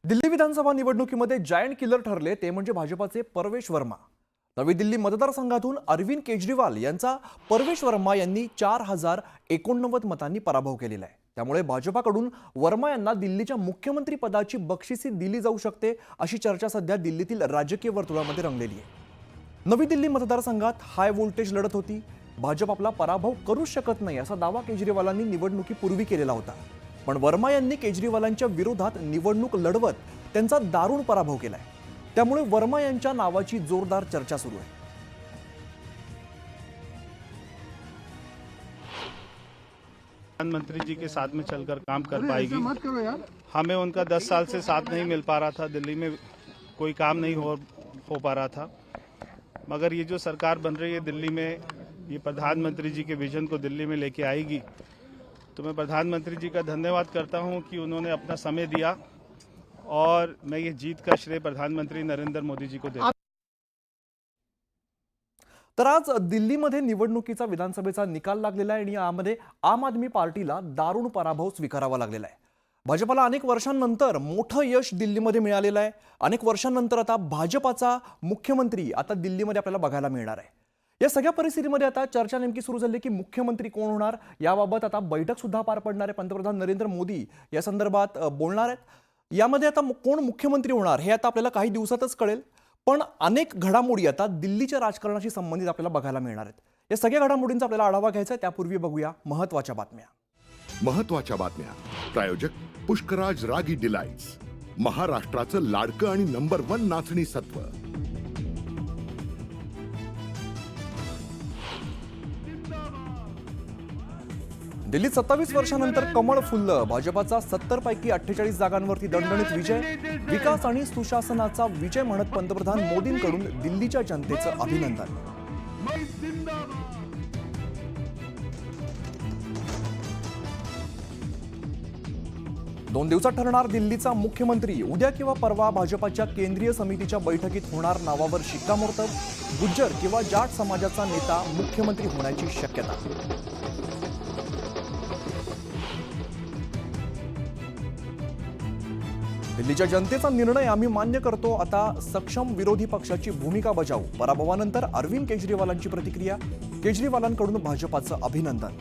दिल्ली विधानसभा निवडणुकीमध्ये giant killer ठरले ते म्हणजे भाजपाचे परवेश वर्मा। नवी दिल्ली मतदारसंघातून अरविंद केजरीवाल यांचा परवेश वर्मा यांनी 4089 मतांनी पराभव केलेला आहे। त्यामुळे भाजपाकडून वर्मा यांना दिल्लीच्या मुख्यमंत्री पदाची बक्षिसी दिली जाऊ शकते अशी चर्चा सध्या दिल्लीतील राजकीय वर्तुळामध्ये रंगलेली आहे। नवी दिल्ली मतदारसंघात हाय व्होल्टेज लढत होती। भाजप आपला पराभव करू शकत नाही असा दावा केजरीवालांनी निवडणुकीपूर्वी केलेला होता, पण वर्मा यांनी केजरीवालांच्या विरोधात निवडणूक लढवत त्यांचा दारुण पराभव केलाय। त्यामुळे वर्मा यांच्या नावाची जोरदार चर्चा सुरू आहे। प्रधानमंत्री जी के साथ में चलकर काम कर पाएगी। हमें उनका 10 साल से साथ नहीं मिल पा रहा था, दिल्ली में कोई काम नहीं हो पा रहा था, मगर ये जो सरकार बन रही है दिल्ली में, ये प्रधानमंत्री जी के विजन को दिल्ली में लेके आएगी। तो मैं प्रधानमंत्री जी का धन्यवाद करता हूं कि उन्होंने अपना समय दिया और मैं ये जीत का श्रेय प्रधानमंत्री नरेंद्र मोदी जी को देता हूं। तर आज दिल्लीमध्ये निवडणुकीचा विधानसभेचा निकाल लागलेला आहे आणि यामध्ये आम आदमी पार्टीला दारुण पराभव स्वीकारावा लागलेला आहे। भाजपाला अनेक वर्षांनंतर मोठं यश दिल्लीमध्ये मिळालेलं आहे। अनेक वर्षांनंतर आता भाजपाचा मुख्यमंत्री आता दिल्लीमध्ये आपल्याला बघायला मिळणार आहे। या सगळ्या परिस्थितीमध्ये आता चर्चा नेमकी सुरू झाली की मुख्यमंत्री कोण होणार याबाबत आता बैठक सुद्धा पार पडणार आहे। पंतप्रधान नरेंद्र मोदी या संदर्भात बोलणार आहेत। यामध्ये आता कोण मुख्यमंत्री होणार हे आता आपल्याला काही दिवसातच कळेल, पण अनेक घडामोडी आता दिल्लीच्या राजकारणाशी संबंधित आपल्याला बघायला मिळणार आहेत। या सगळ्या घडामोडींचा आपल्याला आढावा घ्यायचा आहे, त्यापूर्वी बघूया महत्त्वाच्या बातम्या। महत्त्वाच्या बातम्या प्रायोजक पुष्कराज रागी डिलाइट्स, महाराष्ट्राचं लाडकं आणि नंबर 1 नाचणी सत्व। दिल्लीत 27 वर्षांनंतर कमळ फुललं। भाजपाचा 70 पैकी 48 जागांवरती दणदणीत विजय। विकास आणि सुशासनाचा विजय म्हणत पंतप्रधान मोदींकडून दिल्लीच्या जनतेचं अभिनंदन। दोन दिवसात ठरणार दिल्लीचा मुख्यमंत्री। उद्या किंवा परवा भाजपाच्या केंद्रीय समितीच्या बैठकीत होणार नावावर शिक्कामोर्तब। गुज्जर किंवा जाट समाजाचा नेता मुख्यमंत्री होण्याची शक्यता। दिल्लीच्या जनतेचा निर्णय आम्ही मान्य करतो, आता सक्षम विरोधी पक्षाची भूमिका बजावू। पराभवानंतर अरविंद केजरीवालांची प्रतिक्रिया। केजरीवालांकडून भाजपाचं अभिनंदन।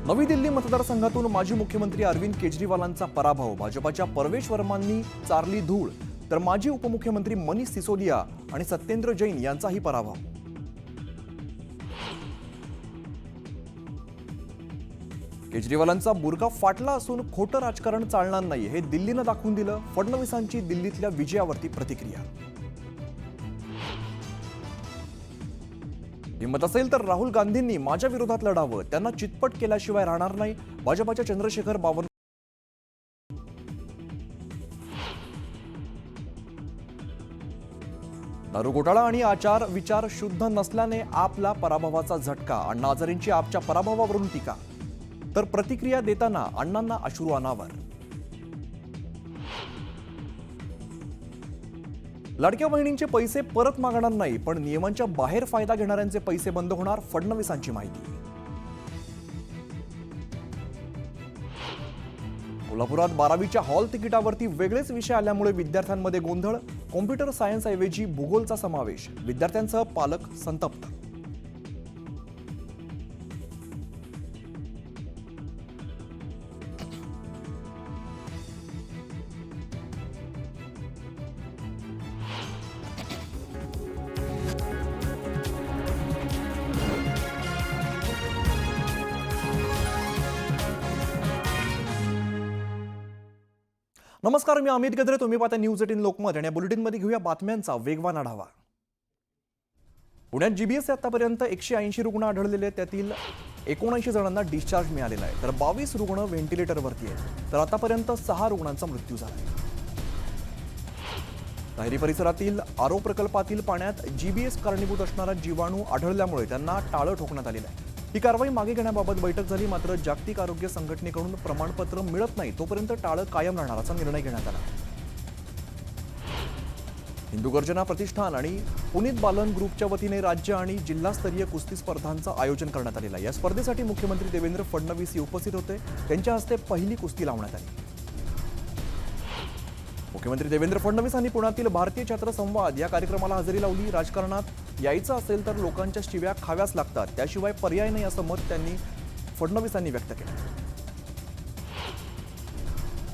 नवी दिल्ली मतदारसंघातून माजी मुख्यमंत्री अरविंद केजरीवालांचा पराभव। भाजपाच्या परवेश वर्मांनी चारली धूळ, तर माजी उपमुख्यमंत्री मनीष सिसोदिया आणि सत्येंद्र जैन यांचाही पराभव। केजरीवालांचा बुरका फाटला असून खोटं राजकारण चालणार नाही हे दिल्लीनं दाखवून दिलं। फडणवीसांची दिल्लीतल्या विजयावरती प्रतिक्रिया। हिंमत असेल तर राहुल गांधींनी माझ्या विरोधात लढावं, त्यांना चितपट केल्याशिवाय राहणार नाही। भाजपाच्या चंद्रशेखर बावनकुळे। दारू घोटाळा आणि आचार विचार शुद्ध नसल्याने आपला पराभवाचा झटका। अण्णा हजारेंची आपच्या पराभवावरून टीका, तर प्रतिक्रिया देताना अण्णांना अश्रू अनावर। लाडक्या बहिणींचे पैसे परत मागणार नाही, पण नियमांच्या बाहेर फायदा घेणाऱ्यांचे पैसे बंद होणार, फडणवीसांची माहिती। कोल्हापुरात 12वीच्या हॉल तिकिटावरती वेगळेच विषय आल्यामुळे विद्यार्थ्यांमध्ये गोंधळ। कॉम्प्युटर सायन्स ऐवजी भूगोलचा समावेश, विद्यार्थ्यांसह पालक संतप्त। नमस्कार, मी अमित गद्रे, तुम्ही पाहता न्यूज 18 लोकमत आणि या बुलेटिनमध्ये घेऊया बातम्यांचा वेगवान आढावा। पुण्यात जीबीएस आतापर्यंत 180 रुग्ण आढळलेले, त्यातील 79 जणांना डिस्चार्ज मिळालेला आहे, तर 22 रुग्ण व्हेंटिलेटरवरती आहेत, तर आतापर्यंत 6 रुग्णांचा मृत्यू झाला आहे। ताहिरी परिसरातील आरो प्रकल्पातील पाण्यात जीबीएस कारणीभूत असणारा जीवाणू आढळल्यामुळे त्यांना टाळं ठोकण्यात आलेलं आहे। ही कारवाई मागे घेण्याबाबत बैठक झाली, मात्र जागतिक आरोग्य संघटनेकडून प्रमाणपत्र मिळत नाही तोपर्यंत टाळं कायम राहणार असा निर्णय घेण्यात आला। हिंदू गर्जना प्रतिष्ठान आणि पुनीत बालन ग्रुपच्या वतीने राज्य आणि जिल्हास्तरीय कुस्ती स्पर्धांचं आयोजन करण्यात आलेलं आहे। या स्पर्धेसाठी मुख्यमंत्री देवेंद्र फडणवीस हे उपस्थित होते। त्यांच्या हस्ते पहिली कुस्ती लावण्यात आली। मुख्यमंत्री देवेंद्र फडणवीस यांनी पुण्यातील भारतीय छात्र संवाद या कार्यक्रमाला हजेरी लावली। राजकारणात यायचं असेल तर लोकांच्या शिव्या खाव्याच लागतात, त्याशिवाय पर्याय नाही असं मत त्यांनी फडणवीसांनी व्यक्त केलं।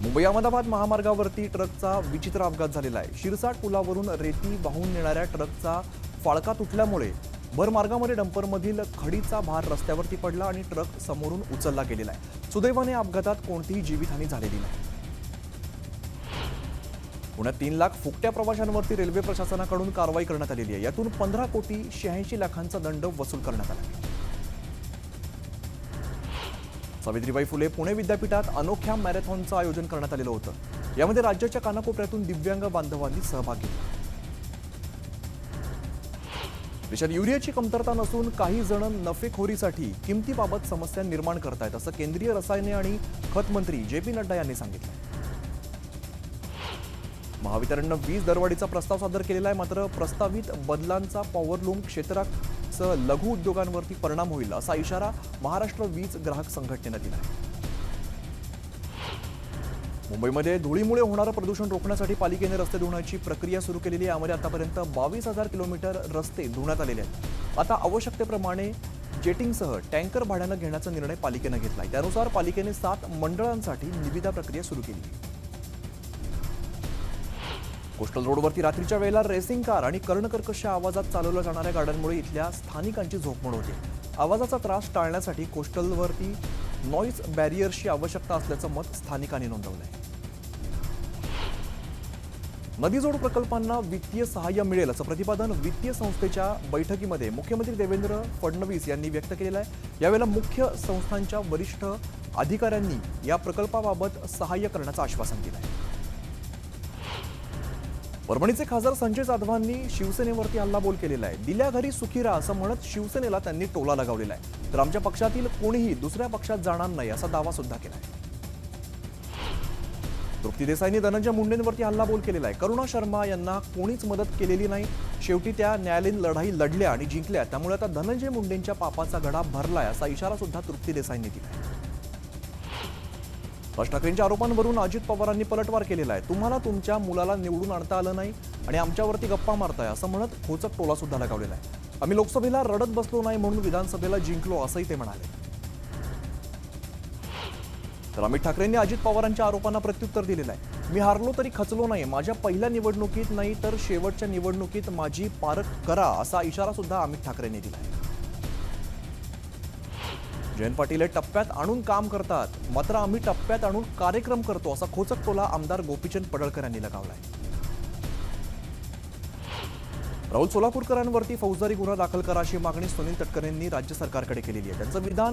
मुंबई अहमदाबाद महामार्गावरती ट्रकचा विचित्र अपघात झालेला आहे। शिरसाट पुलावरून रेती वाहून नेणाऱ्या ट्रकचा फाळका तुटल्यामुळे भरमार्गामध्ये डंपरमधील खडीचा भार रस्त्यावरती पडला आणि ट्रक समोरून उचलला गेलेला आहे। सुदैवाने अपघातात कोणतीही जीवितहानी झालेली नाही। पुण्यात 3 लाख फुकट्या प्रवाशांवरती रेल्वे प्रशासनाकडून कारवाई करण्यात आलेली आहे। यातून 15 कोटी 86 लाखांचा दंड वसूल करण्यात आला आहे। सावित्रीबाई फुले पुणे विद्यापीठात अनोख्या मॅरेथॉनचं आयोजन करण्यात आलेलं होतं। यामध्ये राज्याच्या कानाकोपऱ्यातून दिव्यांग बांधवांनी सहभाग घेतला। देशात युरियाची कमतरता नसून काही जण नफेखोरीसाठी किमतीबाबत समस्या निर्माण करतायत, असं केंद्रीय रसायने आणि खत मंत्री जे.पी. नड्डा यांनी सांगितलं। महावितरणनं वीज दरवाढीचा प्रस्ताव सादर केलेला आहे, मात्र प्रस्तावित बदलांचा पॉवरलूम क्षेत्रासह लघु उद्योगांवरती परिणाम होईल असा इशारा महाराष्ट्र वीज ग्राहक संघटनेनं दिला आहे। मुंबईमध्ये धुळीमुळे होणारं प्रदूषण रोखण्यासाठी पालिकेने रस्ते धुण्याची प्रक्रिया सुरू केलेली आहे। यामध्ये आतापर्यंत 22,000 किलोमीटर रस्ते धुण्यात आलेले आहेत। आता आवश्यकतेप्रमाणे जेटिंगसह टँकर भाड्यानं घेण्याचा निर्णय पालिकेनं घेतला आहे। त्यानुसार पालिकेने 7 मंडळांसाठी निविदा प्रक्रिया सुरू केली आहे। कोस्टल रोडवरती रात्रीच्या वेळेला रेसिंग कार आणि कर्णकर्कश आवाजात चालवल्या जाणाऱ्या गाड्यांमुळे इथल्या स्थानिकांची झोपमोड होते। आवाजाचा त्रास टाळण्यासाठी कोस्टलवरती नॉईज बॅरियर्सची आवश्यकता असल्याचं मत स्थानिकांनी नोंदवलं आहे। नदीजोड प्रकल्पांना वित्तीय सहाय्य मिळेल असं प्रतिपादन वित्तीय संस्थेच्या बैठकीमध्ये मुख्यमंत्री देवेंद्र फडणवीस यांनी व्यक्त केलेलं आहे। यावेळेला मुख्य संस्थांच्या वरिष्ठ अधिकाऱ्यांनी या प्रकल्पाबाबत सहाय्य करण्याचं आश्वासन दिलं आहे। परभणीचे खासदार संजय जाधवांनी शिवसेनेवरती हल्लाबोल केलेला आहे। दिल्या घरी सुखी राहा असं म्हणत शिवसेनेला त्यांनी टोला लगावलेला आहे। तर आमच्या पक्षातील कोणीही दुसऱ्या पक्षात जाणार नाही असा दावा सुद्धा केला आहे। तृप्ती देसाईंनी धनंजय मुंडेंवरती हल्लाबोल केलेला आहे। करुणा शर्मा यांना कोणीच मदत केलेली नाही, शेवटी त्या न्यायालयीन लढाई लढल्या आणि जिंकल्या, त्यामुळे आता धनंजय मुंडेंच्या पापाचा घडा भरलाय असा इशारा सुद्धा तृप्ती देसाईंनी दिला आहे। राज ठाकरेंच्या आरोपांवरून अजित पवारांनी पलटवार केलेला आहे। तुम्हाला तुमच्या मुलाला निवडून आणता आलं नाही आणि आमच्यावरती गप्पा मारताय असं म्हणत खोचक टोला सुद्धा लगावलेला आहे। आम्ही लोकसभेला रडत बसलो नाही म्हणून विधानसभेला जिंकलो असंही ते म्हणाले। तर अमित ठाकरेंनी अजित पवारांच्या आरोपांना प्रत्युत्तर दिलेलं आहे। मी हारलो तरी खचलो नाही, माझ्या पहिल्या निवडणुकीत नाही तर शेवटच्या निवडणुकीत माझी पारख करा असा इशारा सुद्धा अमित ठाकरेंनी दिला आहे। जयंत पाटील हे टप्प्यात आणून काम करतात, मात्र आम्ही टप्प्यात आणून कार्यक्रम करतो असा खोचक टोला आमदार गोपीचंद पडळकर यांनी लगावलाय। राहुल सोलापूरकरांवरती फौजदारी गुन्हा दाखल करा अशी मागणी सुनील तटकरेंनी राज्य सरकारकडे केलेली आहे। त्यांचं विधान